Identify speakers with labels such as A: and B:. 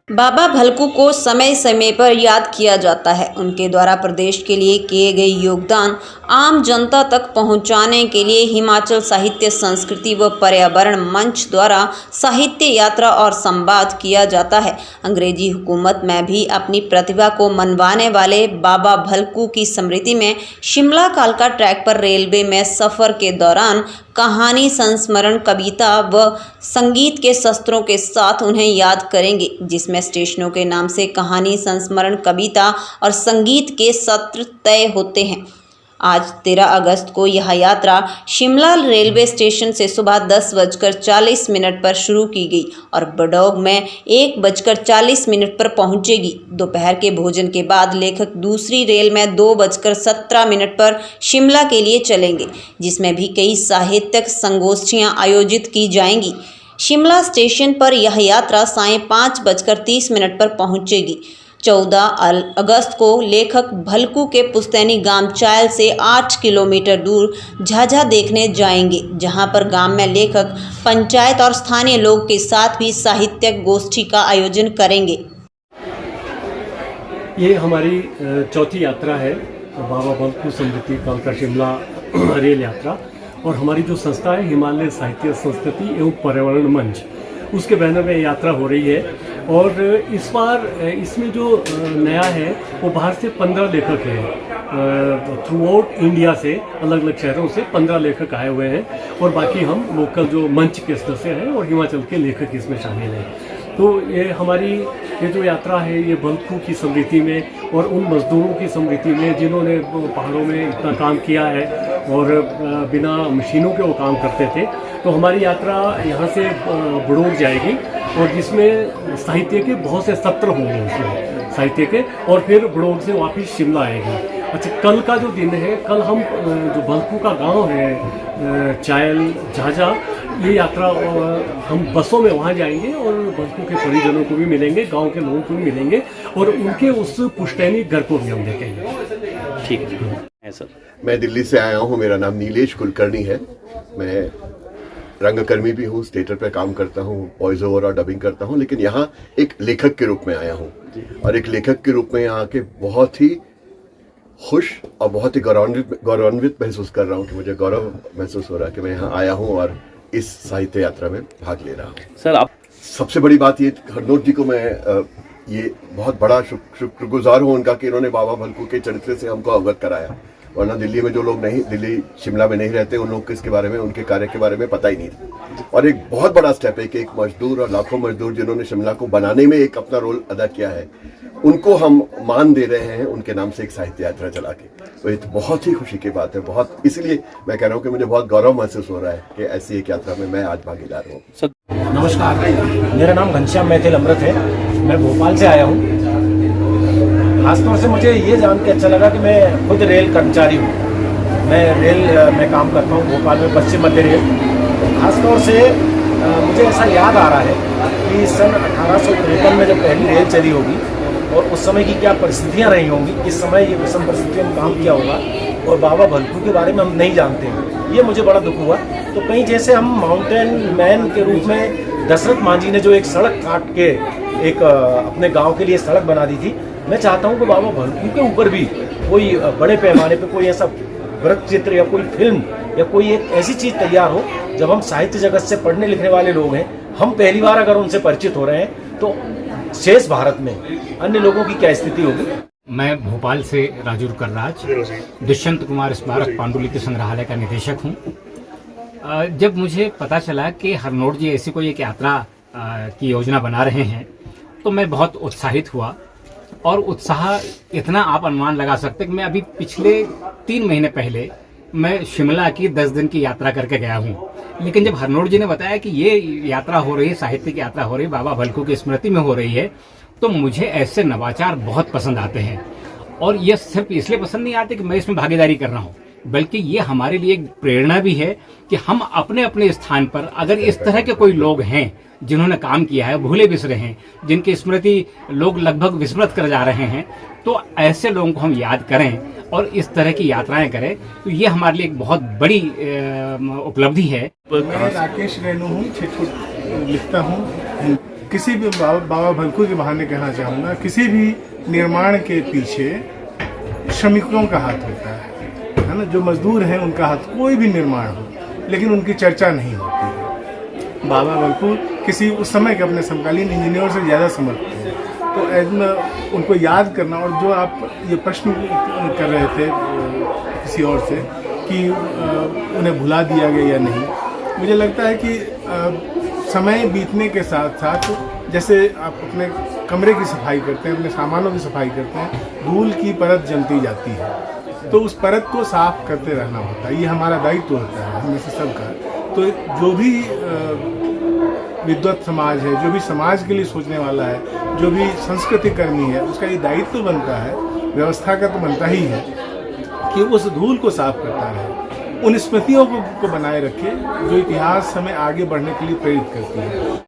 A: बाबा भलकू को समय समय पर याद किया जाता है। उनके द्वारा प्रदेश के लिए किए गए योगदान आम जनता तक पहुंचाने के लिए हिमाचल साहित्य संस्कृति व पर्यावरण मंच द्वारा साहित्य यात्रा और संवाद किया जाता है। अंग्रेजी हुकूमत में भी अपनी प्रतिभा को मनवाने वाले बाबा भलकू की स्मृति में शिमला कालका ट्रैक पर रेलवे में सफ़र के दौरान कहानी, संस्मरण, कविता व संगीत के शस्त्रों के साथ उन्हें याद करेंगे, जिसमें स्टेशनों के नाम से कहानी, संस्मरण, कविता और संगीत के सत्र तय होते हैं। आज 13 अगस्त को यह यात्रा शिमला रेलवे स्टेशन से सुबह 10:40 पर शुरू की गई और बडौग में 1:40 पर पहुंचेगी। दोपहर के भोजन के बाद लेखक दूसरी रेल में 2:17 पर शिमला के लिए चलेंगे, जिसमें भी कई साहित्यिक संगोष्ठियां आयोजित की जाएंगी। शिमला स्टेशन पर यह यात्रा सायं 5:30 पर पहुंचेगी। 14 अगस्त को लेखक भलकू के पुश्तैनी गांव चायल से 8 किलोमीटर दूर झाझा देखने जाएंगे, जहां पर गांव में लेखक, पंचायत और स्थानीय लोग के साथ भी साहित्यिक गोष्ठी का आयोजन करेंगे।
B: ये हमारी चौथी यात्रा है, बाबा भलकू स्मृति कालका शिमला रेल यात्रा, और हमारी जो संस्था है हिमालय साहित्य संस्कृति एवं पर्यावरण मंच, उसके बैनर में यात्रा हो रही है। और इस बार इसमें जो नया है वो बाहर से 15 लेखक हैं, थ्रू आउट इंडिया से अलग अलग शहरों से 15 लेखक आए हुए हैं, और बाकी हम लोकल जो मंच के सदस्य हैं और हिमाचल के लेखक इसमें शामिल हैं। तो ये हमारी ये जो यात्रा है ये भलकू की स्मृति में और उन मजदूरों की स्मृति में जिन्होंने पहाड़ों में इतना काम किया है और बिना मशीनों के वो काम करते थे। तो हमारी यात्रा यहाँ से बड़ौग जाएगी और जिसमें साहित्य के बहुत से सत्र होंगे उसमें साहित्य के, और फिर बड़ौग से वापस शिमला आएगी। अच्छा, कल का जो दिन है, कल हम जो भलकू का गांव है चायल झाझा, ये यात्रा हम बसों में वहाँ जाएंगे और भलकू के परिजनों को भी मिलेंगे, गांव के लोगों को भी मिलेंगे और उनके उस पुश्तैनी घर को भी हम देखेंगे।
C: ठीक है सर।
D: मैं दिल्ली से आया हूँ, मेरा नाम नीलेश कुलकर्णी है। मैं रंगकर्मी भी हूँ, थिएटर पे काम करता हूँ, वॉइस ओवर और डबिंग करता हूँ, लेकिन यहाँ एक लेखक के रूप में आया हूँ। और एक लेखक के रूप में यहाँ आके बहुत ही खुश और बहुत ही गौरवान्वित महसूस कर रहा हूँ कि मुझे गौरव महसूस हो रहा है कि मैं यहाँ आया हूँ और इस साहित्य यात्रा में भाग ले रहा हूँ।
C: सर, आप
D: सबसे बड़ी बात ये, हरनोट जी को मैं ये बहुत बड़ा शुक्रगुजार हूँ उनका कि इन्होंने बाबा भलकू के चरित्र से हमको अवगत कराया, वरना दिल्ली में जो लोग नहीं, दिल्ली शिमला में नहीं रहते, उन लोग को इसके बारे में, उनके कार्य के बारे में पता ही नहीं था। और एक बहुत बड़ा स्टेप है कि एक मजदूर और लाखों मजदूर जिन्होंने शिमला को बनाने में एक अपना रोल अदा किया है, उनको हम मान दे रहे हैं उनके नाम से एक साहित्य यात्रा चला के। तो ये तो बहुत ही खुशी की बात है, बहुत, इसलिए मैं कह रहा हूँ कि मुझे बहुत गौरव महसूस हो रहा है कि ऐसी एक यात्रा में मैं आज भागीदार हूँ।
E: नमस्कार, मेरा नाम घनश्याम मैथिल अमृत है। मैं भोपाल से आया हूँ। खासतौर से मुझे ये जान के अच्छा लगा कि मैं खुद रेल कर्मचारी हूँ। मैं रेल में काम करता हूँ भोपाल में, पश्चिम मध्य रेल। खासतौर से मुझे ऐसा याद आ रहा है कि सन 1853 में जब पहली रेल चली होगी और उस समय की क्या परिस्थितियाँ रही होंगी, किस समय ये विषम परिस्थितियों में काम किया होगा, और बाबा भलकू के बारे में हम नहीं जानते हैं। ये मुझे बड़ा दुख हुआ। तो कहीं जैसे हम माउंटेन मैन के रूप में दशरथ मांझी ने जो एक सड़क काट के एक अपने गांव के लिए सड़क बना दी थी, मैं चाहता हूं कि बाबा भलकू के ऊपर भी कोई बड़े पैमाने पे कोई ऐसा वृत्त चित्र या कोई फिल्म या कोई एक ऐसी चीज़ तैयार हो। जब हम साहित्य जगत से पढ़ने लिखने वाले लोग हैं, हम पहली बार अगर उनसे परिचित हो रहे हैं, तो शेष भारत में अन्य लोगों की क्या स्थिति होगी।
F: मैं भोपाल से राजू करराज, दुष्यंत कुमार स्मारक पांडुलिपि संग्रहालय का निदेशक हूँ। जब मुझे पता चला कि हरनोट जी ऐसी कोई एक यात्रा की योजना बना रहे हैं, तो मैं बहुत उत्साहित हुआ। और उत्साह इतना आप अनुमान लगा सकते हैं कि मैं अभी पिछले 3 महीने पहले मैं शिमला की 10 दिन की यात्रा करके गया हूँ। लेकिन जब हरनोट जी ने बताया कि ये यात्रा हो रही है, साहित्य की यात्रा हो रही है, बाबा भलकू की स्मृति में हो रही है, तो मुझे ऐसे नवाचार बहुत पसंद आते हैं। और ये सिर्फ इसलिए पसंद नहीं आते कि मैं इसमें भागीदारी कर रहा हूँ, बल्कि ये हमारे लिए एक प्रेरणा भी है कि हम अपने अपने स्थान पर अगर इस तरह के कोई लोग हैं जिन्होंने काम किया है, भूले बिसरे हैं, जिनकी स्मृति लोग लगभग विस्मृत कर जा रहे हैं, तो ऐसे लोगों को हम याद करें और इस तरह की यात्राएं करें, तो ये हमारे लिए एक बहुत बड़ी उपलब्धि है।
G: मैं राकेश रेणु हूँ, लिखता हूँ।
C: किसी भी बाबा भलकू के बहाने कहना चाहूँगा, किसी भी निर्माण के पीछे श्रमिकों का हाथ होता है ना, जो मजदूर हैं उनका हाथ, कोई भी निर्माण हो, लेकिन उनकी चर्चा नहीं होती है। बाबा भलकू किसी उस समय के अपने समकालीन इंजीनियर से ज़्यादा समर्थ थे, तो ऐसा उनको याद करना, और जो आप ये प्रश्न कर रहे थे किसी और से कि उन्हें भुला दिया गया या नहीं, मुझे लगता है कि समय बीतने के साथ साथ जैसे आप अपने कमरे की सफाई करते हैं, अपने सामानों की सफाई करते हैं, धूल की परत जमती जाती है, तो उस परत को साफ करते रहना होता है। ये हमारा दायित्व होता है हमें से सबका। तो जो भी विद्वत समाज है, जो भी समाज के लिए सोचने वाला है, जो भी संस्कृति कर्मी है, उसका ये दायित्व बनता है, व्यवस्था का तो बनता ही है कि उस धूल को साफ करता रहे, उन स्मृतियों को बनाए रखे जो इतिहास हमें आगे बढ़ने के लिए प्रेरित करती है।